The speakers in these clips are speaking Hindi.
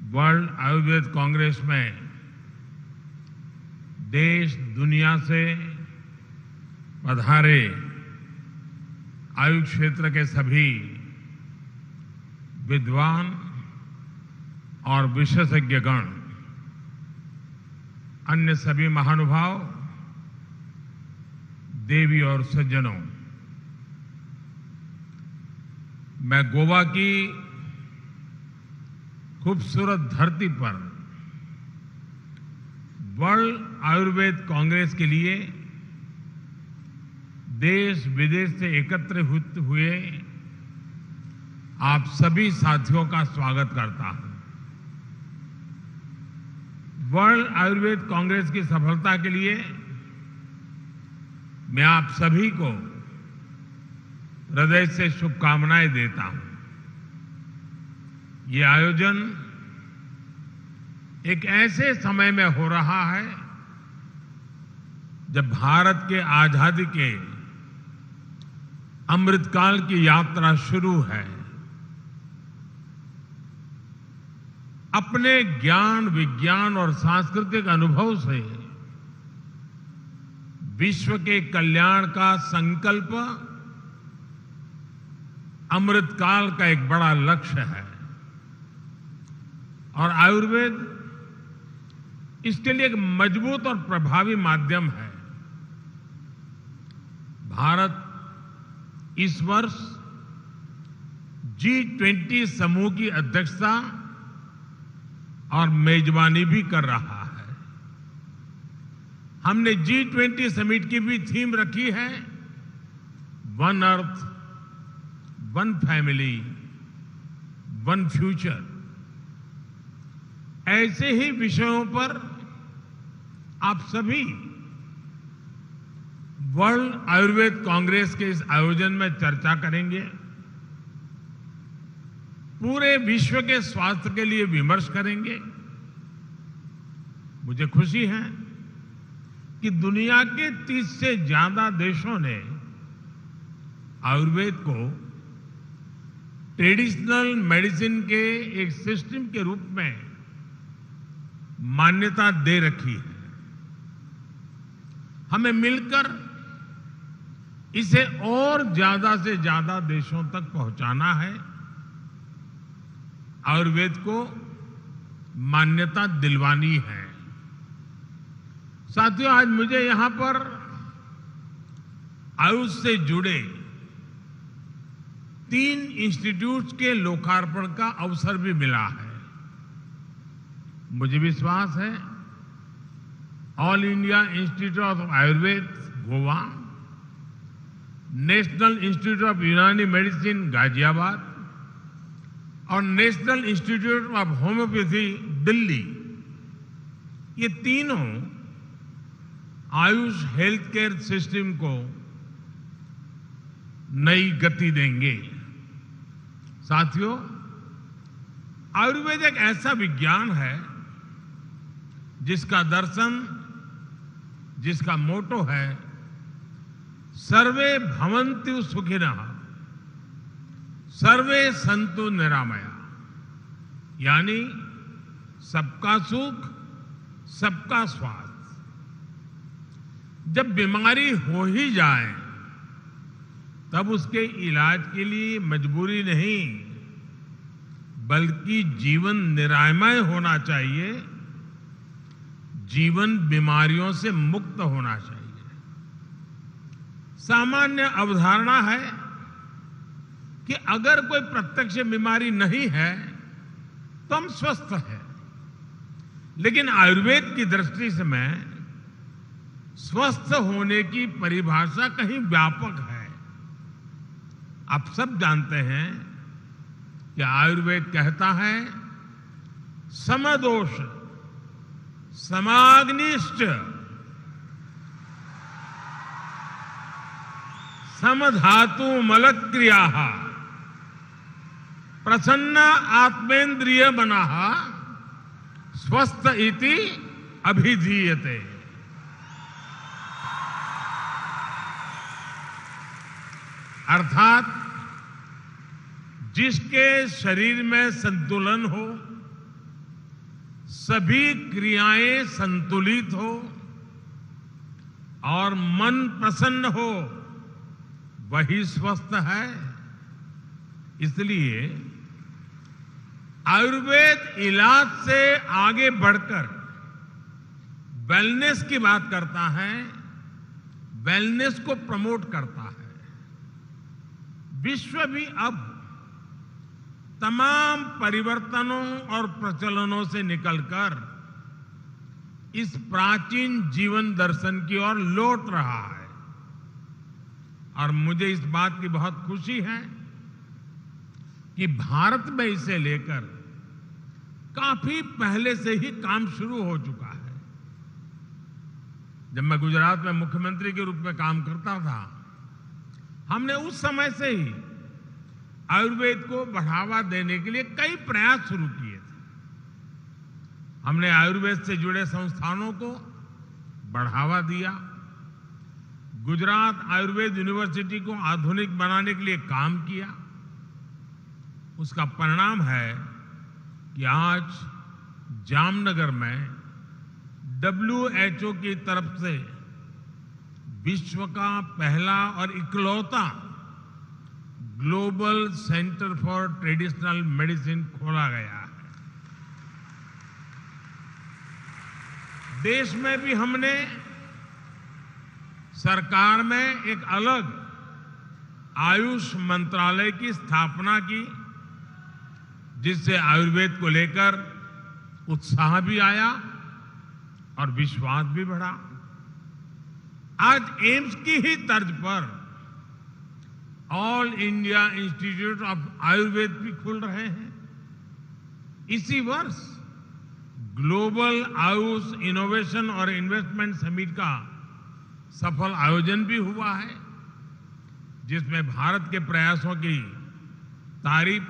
वर्ल्ड आयुर्वेद कांग्रेस में देश दुनिया से पधारे आयुष क्षेत्र के सभी विद्वान और विशेषज्ञगण, अन्य सभी महानुभाव, देवी और सज्जनों, मैं गोवा की खूबसूरत धरती पर वर्ल्ड आयुर्वेद कांग्रेस के लिए देश विदेश से एकत्रित हुए आप सभी साथियों का स्वागत करता हूं। वर्ल्ड आयुर्वेद कांग्रेस की सफलता के लिए मैं आप सभी को हृदय से शुभकामनाएं देता हूं। ये आयोजन एक ऐसे समय में हो रहा है जब भारत के आजादी के अमृतकाल की यात्रा शुरू है। अपने ज्ञान, विज्ञान और सांस्कृतिक अनुभव से विश्व के कल्याण का संकल्प अमृतकाल का एक बड़ा लक्ष्य है और आयुर्वेद इसके लिए एक मजबूत और प्रभावी माध्यम है। भारत इस वर्ष G20 समूह की अध्यक्षता और मेजबानी भी कर रहा है। हमने G20 समिट की भी थीम रखी है, one earth, one family, one future. ऐसे ही विषयों पर आप सभी वर्ल्ड आयुर्वेद कांग्रेस के इस आयोजन में चर्चा करेंगे, पूरे विश्व के स्वास्थ्य के लिए विमर्श करेंगे। मुझे खुशी है कि दुनिया के 30 से ज्यादा देशों ने आयुर्वेद को ट्रेडिशनल मेडिसिन के एक सिस्टम के रूप में मान्यता दे रखी है। हमें मिलकर इसे और ज्यादा से ज्यादा देशों तक पहुंचाना है, आयुर्वेद को मान्यता दिलवानी है। साथियों, आज मुझे यहां पर आयुष से जुड़े 3 इंस्टीट्यूट्स के लोकार्पण का अवसर भी मिला है। मुझे विश्वास है all India institute of Ayurveda Goa, national institute of यूनानी मेडिसिन गाजियाबाद और national institute of homeopathy Delhi, ये तीनों आयुष हेल्थ केयर सिस्टम को नई गति देंगे। साथियों, आयुर्वेद एक ऐसा विज्ञान है जिसका दर्शन, जिसका मोटो है सर्वे भवन्तु सुखिनः सर्वे सन्तु निरामया, यानी सबका सुख, सबका स्वास्थ्य। जब बीमारी हो ही जाए तब उसके इलाज के लिए मजबूरी नहीं, बल्कि जीवन निरामय होना चाहिए, जीवन बीमारियों से मुक्त होना चाहिए। सामान्य अवधारणा है कि अगर कोई प्रत्यक्ष बीमारी नहीं है तो हम स्वस्थ हैं, लेकिन आयुर्वेद की दृष्टि से मैं स्वस्थ होने की परिभाषा कहीं व्यापक है। आप सब जानते हैं कि आयुर्वेद कहता है समदोष समाग्निश्च समधातु मलक्रिया प्रसन्न आत्मेन्द्रिय मनाः स्वस्थ इति अभिधीयते। अर्थात जिसके शरीर में संतुलन हो, सभी क्रियाएं संतुलित हो और मन प्रसन्न हो, वही स्वस्थ है। इसलिए आयुर्वेद इलाज से आगे बढ़कर वेलनेस की बात करता है, वेलनेस को प्रमोट करता है। विश्व भी अब तमाम परिवर्तनों और प्रचलनों से निकलकर इस प्राचीन जीवन दर्शन की ओर लौट रहा है। और मुझे इस बात की बहुत खुशी है कि भारत में इसे लेकर काफी पहले से ही काम शुरू हो चुका है। जब मैं गुजरात में मुख्यमंत्री के रूप में काम करता था, हमने उस समय से ही आयुर्वेद को बढ़ावा देने के लिए कई प्रयास शुरू किए थे। हमने आयुर्वेद से जुड़े संस्थानों को बढ़ावा दिया, गुजरात आयुर्वेद यूनिवर्सिटी को आधुनिक बनाने के लिए काम किया। उसका परिणाम है कि आज जामनगर में WHO की तरफ से विश्व का पहला और इकलौता global centre for traditional medicine खोला गया है। देश में भी हमने सरकार में एक अलग आयुष मंत्रालय की स्थापना की, जिससे आयुर्वेद को लेकर उत्साह भी आया और विश्वास भी बढ़ा। आज एम्स की ही तर्ज पर all India institute of Ayurveda भी खुल रहे हैं। इसी वर्ष ग्लोबल आयुष इनोवेशन और इन्वेस्टमेंट समिट का सफल आयोजन भी हुआ है, जिसमें भारत के प्रयासों की तारीफ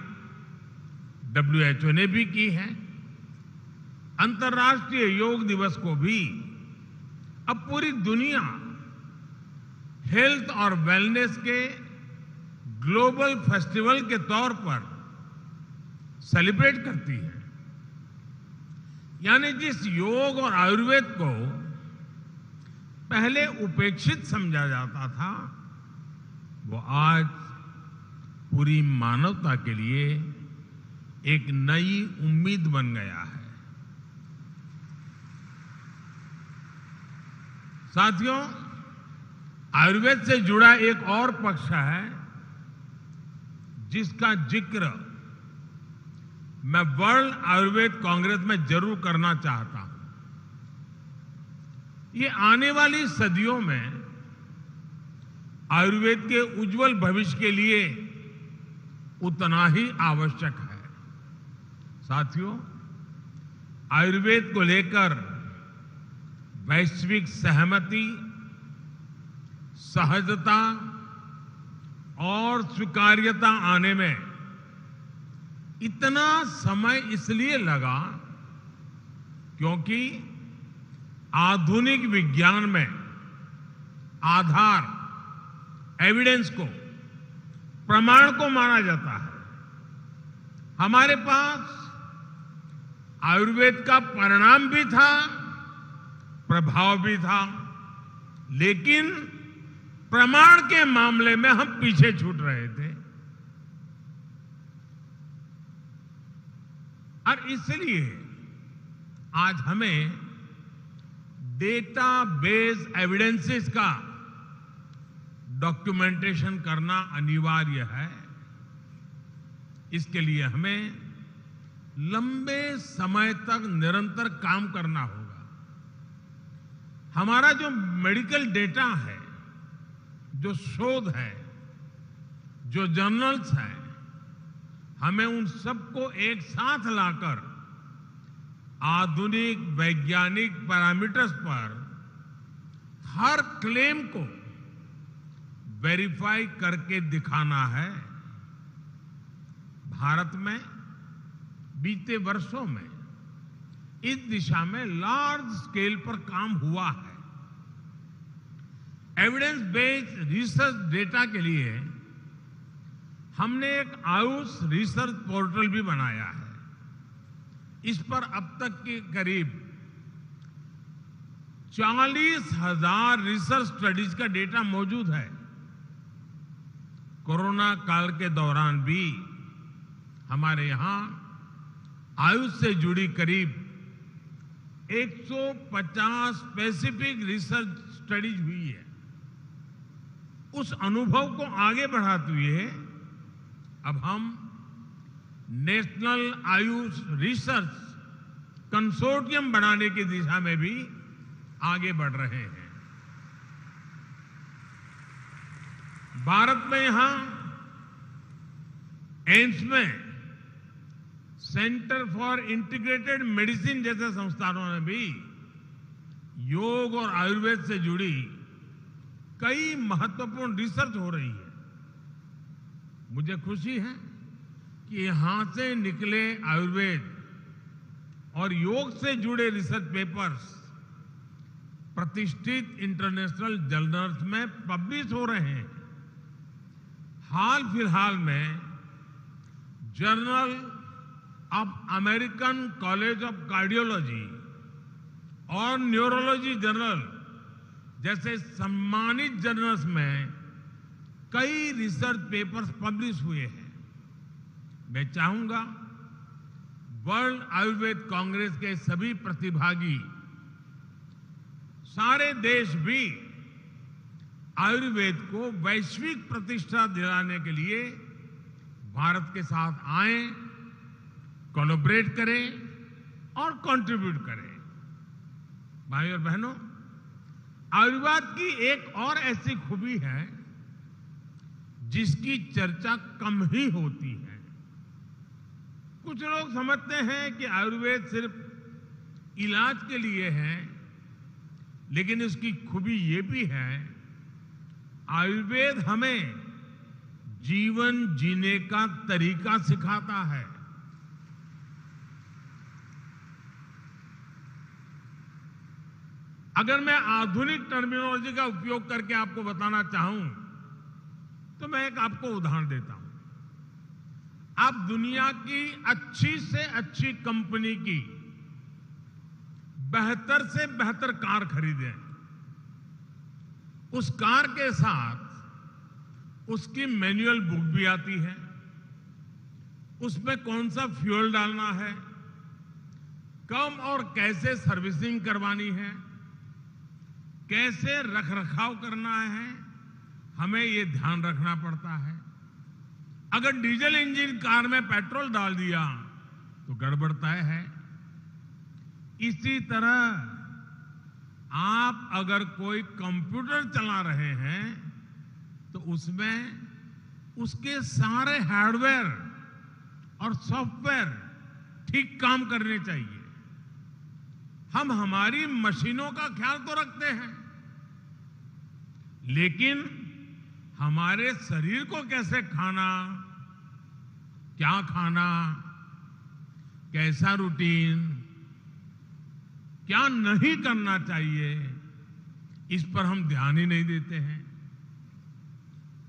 WHO ने भी की है। अंतर्राष्ट्रीय योग दिवस को भी अब पूरी दुनिया हेल्थ और वेलनेस के ग्लोबल फेस्टिवल के तौर पर सेलिब्रेट करती है। यानी जिस योग और आयुर्वेद को पहले उपेक्षित समझा जाता था, वो आज पूरी मानवता के लिए एक नई उम्मीद बन गया है। साथियों, आयुर्वेद से जुड़ा एक और पक्ष है जिसका जिक्र मैं वर्ल्ड आयुर्वेद कांग्रेस में जरूर करना चाहता हूं। ये आने वाली सदियों में आयुर्वेद के उज्जवल भविष्य के लिए उतना ही आवश्यक है। साथियों, आयुर्वेद को लेकर वैश्विक सहमति, सहजता और स्वीकार्यता आने में इतना समय इसलिए लगा क्योंकि आधुनिक विज्ञान में आधार, एविडेंस को, प्रमाण को माना जाता है। हमारे पास आयुर्वेद का परिणाम भी था, प्रभाव भी था, लेकिन प्रमाण के मामले में हम पीछे छूट रहे थे। और इसलिए आज हमें डेटा बेस एविडेंसेस का डॉक्यूमेंटेशन करना अनिवार्य है। इसके लिए हमें लंबे समय तक निरंतर काम करना होगा। हमारा जो मेडिकल डेटा है, जो शोध है, जो जर्नल्स हैं, हमें उन सबको एक साथ लाकर आधुनिक वैज्ञानिक पैरामीटर्स पर हर क्लेम को वेरीफाई करके दिखाना है। भारत में बीते वर्षों में इस दिशा में लार्ज स्केल पर काम हुआ है। एविडेंस बेस्ड रिसर्च डेटा के लिए हमने एक आयुष रिसर्च पोर्टल भी बनाया है। इस पर अब तक के करीब 40,000 रिसर्च स्टडीज का डेटा मौजूद है। कोरोना काल के दौरान भी हमारे यहां आयुष से जुड़ी करीब 150 स्पेसिफिक रिसर्च स्टडीज हुई है। उस अनुभव को आगे बढ़ाते हुए अब हम नेशनल आयुष रिसर्च कंसोर्टियम बनाने की दिशा में भी आगे बढ़ रहे हैं। भारत में यहां एम्स में सेंटर फॉर इंटीग्रेटेड मेडिसिन जैसे संस्थानों ने भी योग और आयुर्वेद से जुड़ी कई महत्वपूर्ण रिसर्च हो रही है। मुझे खुशी है कि यहां से निकले आयुर्वेद और योग से जुड़े रिसर्च पेपर्स प्रतिष्ठित इंटरनेशनल जर्नल्स में पब्लिश हो रहे हैं। हाल फिलहाल में journal of American college of cardiology और न्यूरोलॉजी जर्नल जैसे सम्मानित जर्नल्स में कई रिसर्च पेपर्स पब्लिश हुए हैं। मैं चाहूंगा वर्ल्ड आयुर्वेद कांग्रेस के सभी प्रतिभागी सारे देश भी आयुर्वेद को वैश्विक प्रतिष्ठा दिलाने के लिए भारत के साथ आएं, कोलैबोरेट करें और कंट्रीब्यूट करें। भाइयों और बहनों, आयुर्वेद की एक और ऐसी खूबी है जिसकी चर्चा कम ही होती है। कुछ लोग समझते हैं कि आयुर्वेद सिर्फ इलाज के लिए है, लेकिन इसकी खूबी ये भी है, आयुर्वेद हमें जीवन जीने का तरीका सिखाता है। अगर मैं आधुनिक टर्मिनोलॉजी का उपयोग करके आपको बताना चाहूं तो मैं एक आपको उदाहरण देता हूं। आप दुनिया की अच्छी से अच्छी कंपनी की बेहतर से बेहतर कार खरीदें, उस कार के साथ उसकी मैनुअल बुक भी आती है, उसमें कौन सा फ्यूल डालना है, कब और कैसे सर्विसिंग करवानी है, कैसे रखरखाव करना है, हमें ये ध्यान रखना पड़ता है। अगर डीजल इंजन कार में पेट्रोल डाल दिया तो गड़बड़ तय है। इसी तरह आप अगर कोई कंप्यूटर चला रहे हैं तो उसमें उसके सारे हार्डवेयर और सॉफ्टवेयर ठीक काम करने चाहिए। हम हमारी मशीनों का ख्याल तो रखते हैं, लेकिन हमारे शरीर को कैसे खाना, क्या खाना, कैसा रूटीन, क्या नहीं करना चाहिए, इस पर हम ध्यान ही नहीं देते हैं।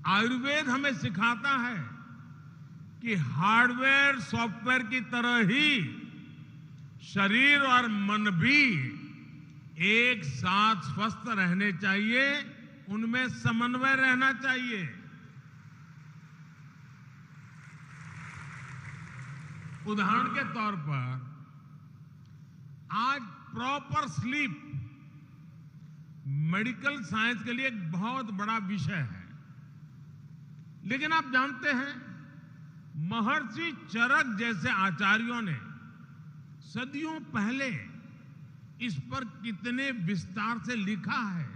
आयुर्वेद हमें सिखाता है कि हार्डवेयर सॉफ्टवेयर की तरह ही शरीर और मन भी एक साथ स्वस्थ रहने चाहिए, उनमें समन्वय रहना चाहिए। उदाहरण के तौर पर आज प्रॉपर स्लीप मेडिकल साइंस के लिए एक बहुत बड़ा विषय है, लेकिन आप जानते हैं महर्षि चरक जैसे आचार्यों ने सदियों पहले इस पर कितने विस्तार से लिखा है।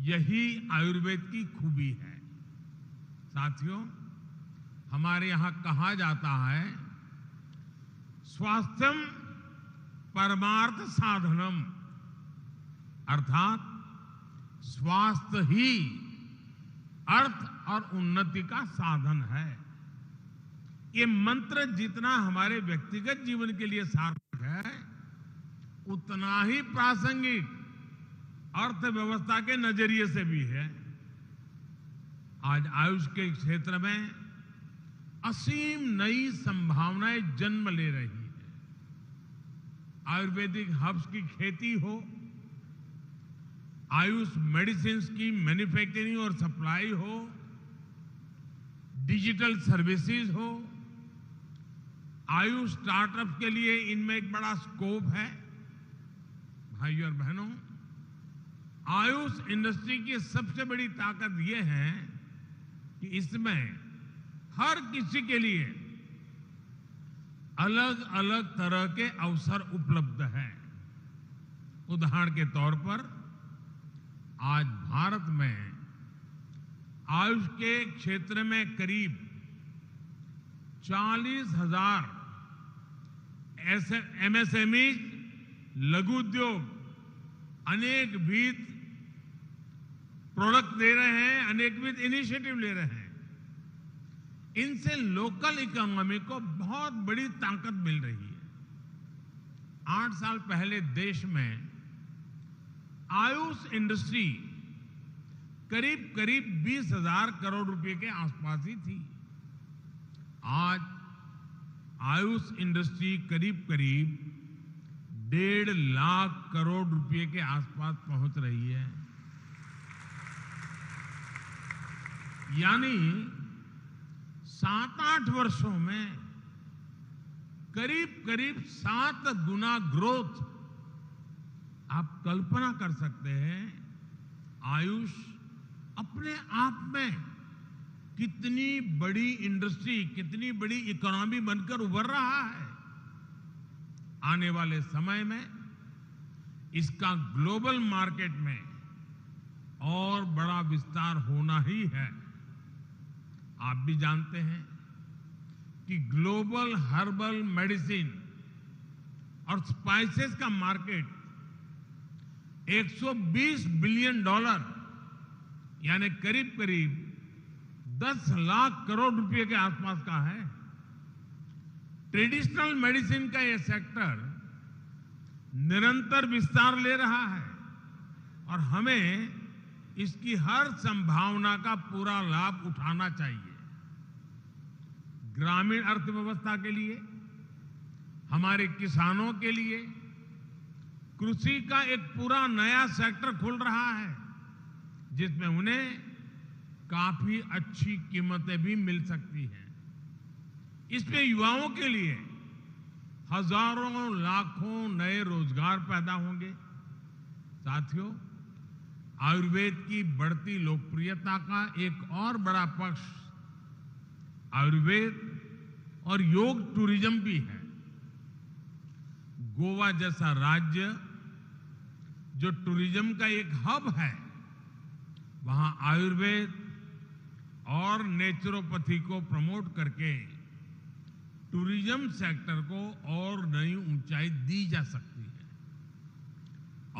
यही आयुर्वेद की खूबी है। साथियों, हमारे यहां कहा जाता है स्वास्थ्यम परमार्थ साधनम, अर्थात स्वास्थ्य ही अर्थ और उन्नति का साधन है। ये मंत्र जितना हमारे व्यक्तिगत जीवन के लिए सार्थक है, उतना ही प्रासंगिक अर्थव्यवस्था के नजरिए से भी है। आज आयुष के क्षेत्र में असीम नई संभावनाएं जन्म ले रही है। आयुर्वेदिक हर्ब्स की खेती हो, आयुष मेडिसिन की मैन्युफैक्चरिंग और सप्लाई हो, डिजिटल सर्विसेज हो, आयुष स्टार्टअप के लिए इनमें एक बड़ा स्कोप है। भाइयों और बहनों, आयुष इंडस्ट्री की सबसे बड़ी ताकत यह है कि इसमें हर किसी के लिए अलग अलग तरह के अवसर उपलब्ध हैं। उदाहरण के तौर पर आज भारत में आयुष के क्षेत्र में करीब 40,000 एमएसएमई, लघु उद्योग अनेकविध प्रोडक्ट दे रहे हैं, अनेकविध इनिशिएटिव ले रहे हैं। इनसे लोकल इकोनॉमी को बहुत बड़ी ताकत मिल रही है। 8 साल पहले देश में आयुष इंडस्ट्री करीब करीब 20,000 करोड़ रुपए के आसपास ही थी। आज आयुष इंडस्ट्री करीब करीब 1.5 लाख करोड़ रुपए के आसपास पहुंच रही है। यानी 7-8 वर्षों में करीब करीब 7 गुना ग्रोथ। आप कल्पना कर सकते हैं आयुष अपने आप में कितनी बड़ी इंडस्ट्री, कितनी बड़ी इकोनॉमी बनकर उभर रहा है। आने वाले समय में इसका ग्लोबल मार्केट में और बड़ा विस्तार होना ही है। आप भी जानते हैं कि ग्लोबल हर्बल मेडिसिन और स्पाइसेस का मार्केट $120 बिलियन यानी करीब करीब 10 लाख करोड़ रुपए के आसपास का है। ट्रेडिशनल मेडिसिन का यह सेक्टर निरंतर विस्तार ले रहा है और हमें इसकी हर संभावना का पूरा लाभ उठाना चाहिए। ग्रामीण अर्थव्यवस्था के लिए, हमारे किसानों के लिए कृषि का एक पूरा नया सेक्टर खुल रहा है, जिसमें उन्हें काफी अच्छी कीमतें भी मिल सकती हैं। इसमें युवाओं के लिए हजारों लाखों नए रोजगार पैदा होंगे। साथियों, आयुर्वेद की बढ़ती लोकप्रियता का एक और बड़ा पक्ष आयुर्वेद और योग टूरिज्म भी है। गोवा जैसा राज्य जो टूरिज्म का एक हब है, वहां आयुर्वेद और नेचुरोपैथी को प्रमोट करके टूरिज्म सेक्टर को और नई ऊंचाई दी जा सकती है।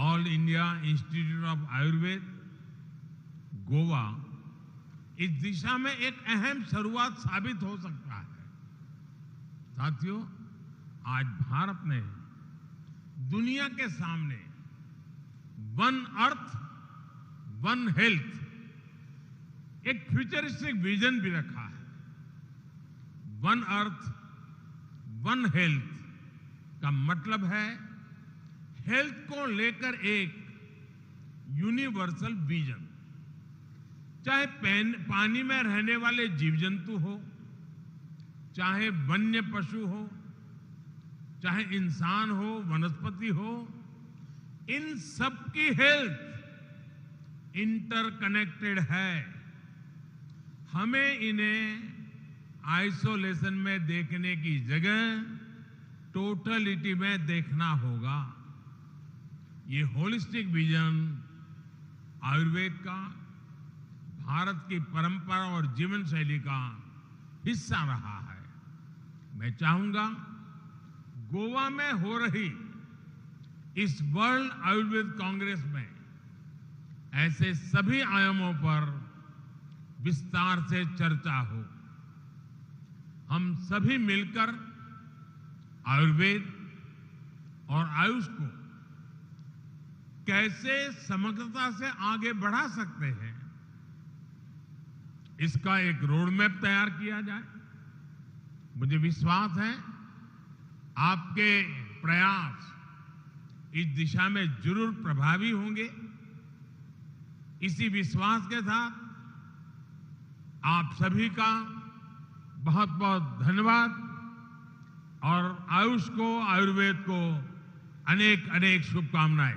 All India institute of Ayurveda, Goa, इस दिशा में एक अहम शुरुआत साबित हो सकता है। साथियों, आज भारत ने दुनिया के सामने वन अर्थ वन हेल्थ एक फ्यूचरिस्टिक विजन भी रखा है। वन अर्थ वन हेल्थ का मतलब है हेल्थ को लेकर एक यूनिवर्सल विजन। चाहे पानी में रहने वाले जीव जंतु हो, चाहे वन्य पशु हो, चाहे इंसान हो, वनस्पति हो, इन सब की हेल्थ इंटरकनेक्टेड है। हमें इन्हें आइसोलेशन में देखने की जगह टोटलिटी में देखना होगा। ये होलिस्टिक विजन आयुर्वेद का, भारत की परंपरा और जीवन शैली का हिस्सा रहा है। मैं चाहूंगा गोवा में हो रही इस वर्ल्ड आयुर्वेद कांग्रेस में ऐसे सभी आयामों पर विस्तार से चर्चा हो। हम सभी मिलकर आयुर्वेद और आयुष को कैसे समग्रता से आगे बढ़ा सकते हैं, इसका एक रोड मैप तैयार किया जाए। मुझे विश्वास है आपके प्रयास इस दिशा में जरूर प्रभावी होंगे। इसी विश्वास के साथ आप सभी का बहुत बहुत धन्यवाद और आयुष को, आयुर्वेद को अनेक अनेक शुभकामनाएं।